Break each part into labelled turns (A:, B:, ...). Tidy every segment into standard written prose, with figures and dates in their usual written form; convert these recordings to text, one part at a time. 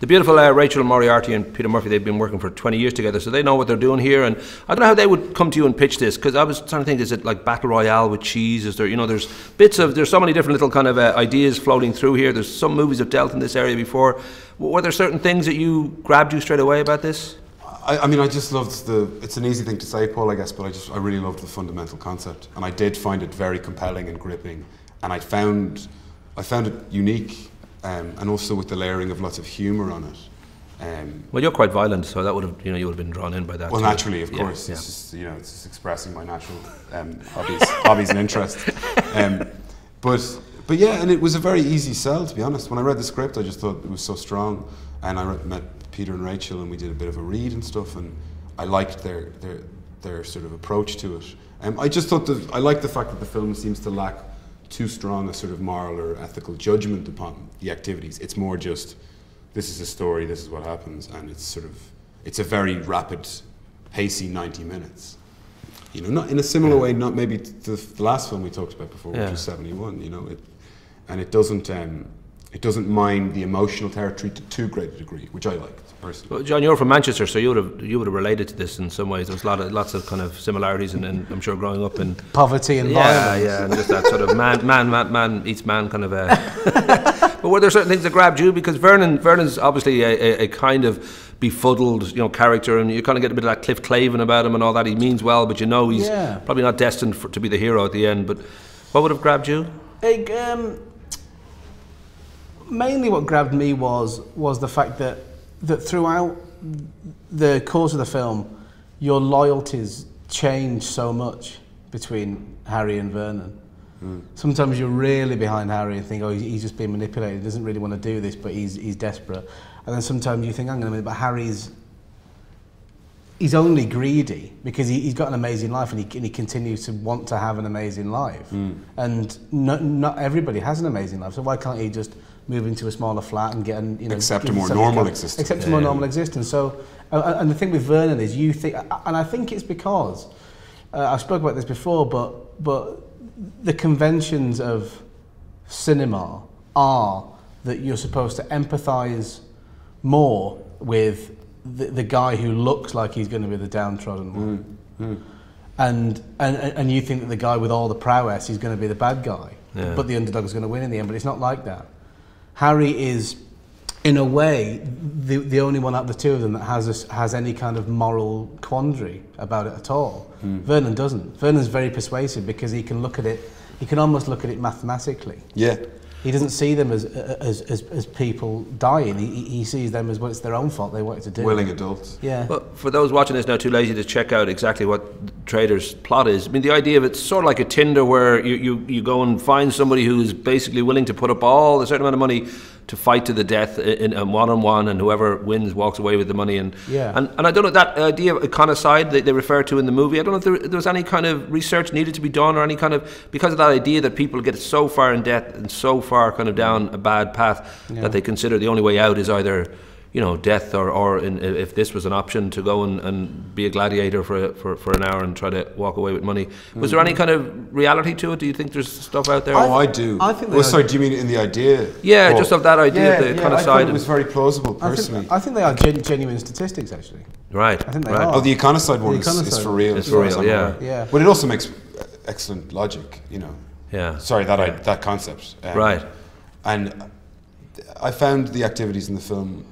A: The beautiful Rachael Moriarty and Peter Murphy, they've been working for 20 years together, so they know what they're doing here. And I don't know how they would come to you and pitch this, because I was trying to think, is it like Battle Royale with cheese? Is there, you know, there's so many different little kind of ideas floating through here. There's some movies have dealt in this area before. Were there certain things that grabbed you straight away about this?
B: I mean, I just loved it's an easy thing to say, Paul, I guess, but I really loved the fundamental concept. And I did find it very compelling and gripping. And I found it unique, and also with the layering of lots of humour on it.
A: Well, you're quite violent, so that would have, you would have been drawn in by that.
B: Well,
A: too.
B: Naturally, of course. Yeah. It's just, it's just expressing my natural hobbies and interests. But yeah, and it was a very easy sell, to be honest. When I read the script, I just thought it was so strong, and I met Peter and Rachael, and we did a bit of a read and stuff, and I liked their sort of approach to it. I just thought I liked the fact that the film seems to lack too strong a sort of moral or ethical judgment upon the activities. It's more just, this is a story, this is what happens, and it's a very rapid, pacey 90 minutes. Not in a similar way, not maybe to the last film we talked about before, which was 71. And it doesn't mind the emotional territory to too great a degree, which I liked personally.
A: Well, John, you're from Manchester, so you would have related to this in some ways. There's lots of kind of similarities, and I'm sure growing up in
C: poverty and violence.
A: Yeah, and just that sort of man eats man kind of. But were there certain things that grabbed you? Because Vernon's obviously a kind of befuddled, character, and you kind of get a bit of that Cliff Clavin about him and all that. He means well, but he's probably not destined to be the hero at the end. But what would have grabbed you?
C: Mainly what grabbed me was the fact that throughout the course of the film, your loyalties change so much between Harry and Vernon. Sometimes you're really behind Harry and think, oh, he's just being manipulated, he doesn't really want to do this, but he's desperate. And then sometimes you think, hang on a minute, but Harry's only greedy because he's got an amazing life, and he continues to want to have an amazing life. And not everybody has an amazing life, so why can't he just move into a smaller flat and get
B: accept a more normal existence?
C: Accept a more normal existence. So, and the thing with Vernon is, you think, and I think it's because I've spoken about this before, but the conventions of cinema are that you're supposed to empathise more with the guy who looks like he's going to be the downtrodden one. And you think that the guy with all the prowess is going to be the bad guy, but the underdog is going to win in the end. But it's not like that. Harry is, in a way, the only one out of the two of them that has any kind of moral quandary about it at all. Vernon doesn't. Vernon's very persuasive because he can look at it. He can almost look at it mathematically.
B: Yeah.
C: He doesn't see them as people dying. He sees them as, well, it's their own fault, they wanted to do.
B: Willing adults.
C: Yeah.
A: But for those watching this now too lazy to check out exactly what Trader's plot is, I mean, the idea of it's sort of like a Tinder where you go and find somebody who's basically willing to put up a certain amount of money to fight to the death in a one-on-one, and whoever wins walks away with the money. And I don't know, that idea of iconicide that they refer to in the movie, I don't know if there was any kind of research needed to be done, or any kind of, because of that idea that people get so far in debt and so far kind of down a bad path that they consider the only way out is either death, or if this was an option, to go and be a gladiator for an hour and try to walk away with money. Was there any kind of reality to it? Do you think there's stuff out there?
B: I do.
C: I think
B: sorry, do you mean in the idea?
A: Yeah, just of that idea, the kind of
B: I
A: side.
B: thought it was very plausible, personally.
C: I think they are genuine statistics, actually.
A: Right.
C: I think they are.
B: Oh, the iconicide one is for real.
A: It's for real, yeah.
B: But it also makes excellent logic,
A: Yeah.
B: Sorry, that concept.
A: Right. And
B: I found the activities in the film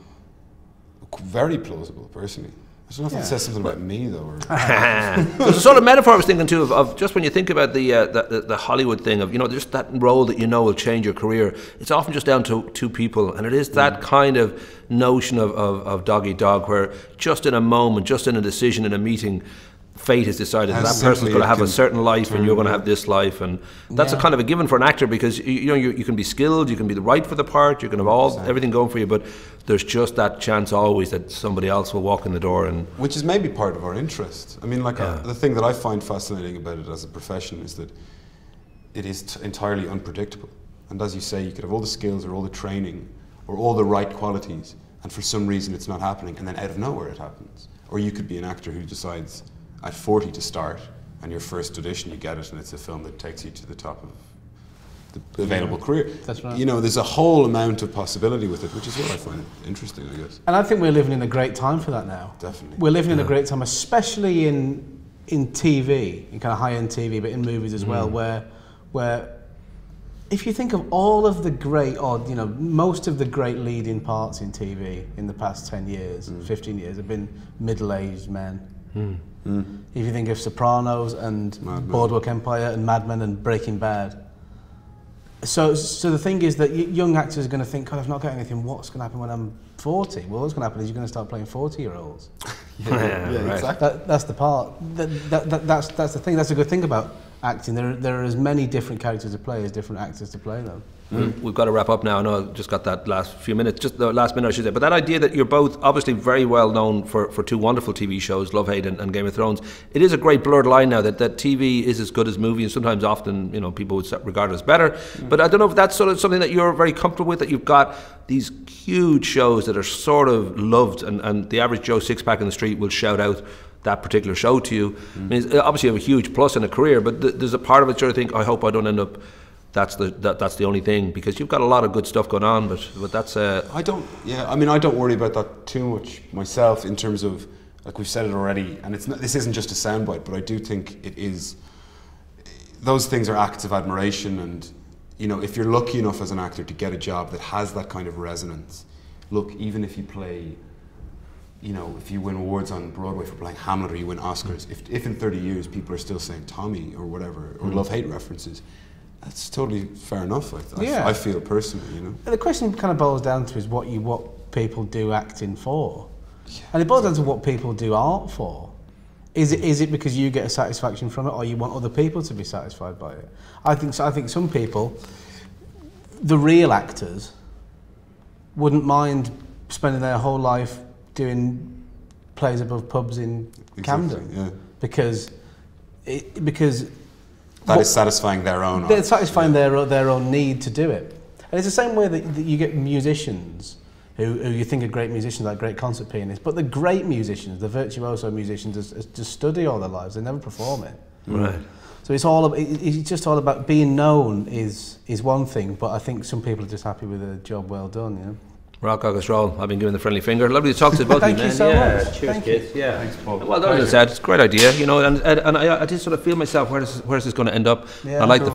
B: very plausible, personally. I don't know if it says something about me, though.
A: There's a sort of metaphor I was thinking too of just when you think about the Hollywood thing of just that role that will change your career. It's often just down to two people, and it is that kind of notion of dog eat dog, where just in a moment, just in a decision, in a meeting, fate has decided that person's going to have a certain life and you're going to have this life, and that's a kind of a given for an actor, because you can be skilled, you can be right for the part, you can have everything going for you, but there's just that chance always that somebody else will walk in the door, and
B: which is maybe part of our interest. I mean, the thing that I find fascinating about it as a profession is that it is entirely unpredictable, and as you say, you could have all the skills or all the training or all the right qualities, and for some reason it's not happening, and then out of nowhere it happens. Or you could be an actor who decides at 40 to start, and your first audition you get it, and it's a film that takes you to the top of the available career.
C: That's right.
B: You know, there's a whole amount of possibility with it, which is what I find interesting, I guess.
C: And I think we're living in a great time for that now.
B: Definitely.
C: We're living in a great time, especially in TV, in kind of high-end TV, but in movies as well, where if you think of all of the great, or you know, most of the great leading parts in TV in the past 10 years, 15 years, have been middle-aged men. If you think of Sopranos and Boardwalk Empire and Mad Men and Breaking Bad. So the thing is that young actors are going to think, God, I've not got anything, what's going to happen when I'm 40? Well, what's going to happen is you're going to start playing 40-year-olds.
B: Yeah,
A: right.
B: exactly.
C: That's the part. That's the thing. That's a good thing about acting. There are as many different characters to play as different actors to play them.
A: We've got to wrap up now. I know I've just got that last few minutes, just the last minute I should say. But that idea that you're both obviously very well known for two wonderful TV shows, Love, Hate and Game of Thrones. It is a great blurred line now that TV is as good as movie, and sometimes often, you know, people would regard it as better. But I don't know if that's sort of something that you're very comfortable with, that you've got these huge shows that are sort of loved, and the average Joe Six-Pack in the street will shout out that particular show to you. I mean, obviously you have a huge plus in a career, but there's a part of it where I think, I hope I don't end up that's the only thing, because you've got a lot of good stuff going on, but that's I
B: don't worry about that too much myself, in terms of, like we've said it already, and this isn't just a soundbite, but I do think it is, those things are acts of admiration. And you know, if you're lucky enough as an actor to get a job that has that kind of resonance, look, even if you play, you know, if you win awards on Broadway for playing Hamlet, or you win Oscars, if in 30 years people are still saying Tommy or whatever, or Love, Hate references, that's totally fair enough. I feel personally, you know.
C: And the question kind of boils down to is what people do acting for, and it boils down to what people do art for. Is it because you get a satisfaction from it, or you want other people to be satisfied by it? I think so. I think some people, the real actors, wouldn't mind spending their whole life doing plays above pubs in Camden, because that is satisfying their own. They're satisfying their own need to do it, and it's the same way that you get musicians who you think are great musicians, like great concert pianists, but the great musicians, the virtuoso musicians, just study all their lives. They never perform it.
A: Right.
C: So it's just all about being known is one thing, but I think some people are just happy with a job well done. You know.
A: Roll. I've been given the friendly finger. Lovely to talk to both of you, man.
C: Thank you so much.
A: Cheers, kids. Yeah.
B: Thanks, Paul.
A: Well, as I said, it's a great idea, you know, and I just sort of feel myself, where's this going to end up?
C: Yeah,
A: I like the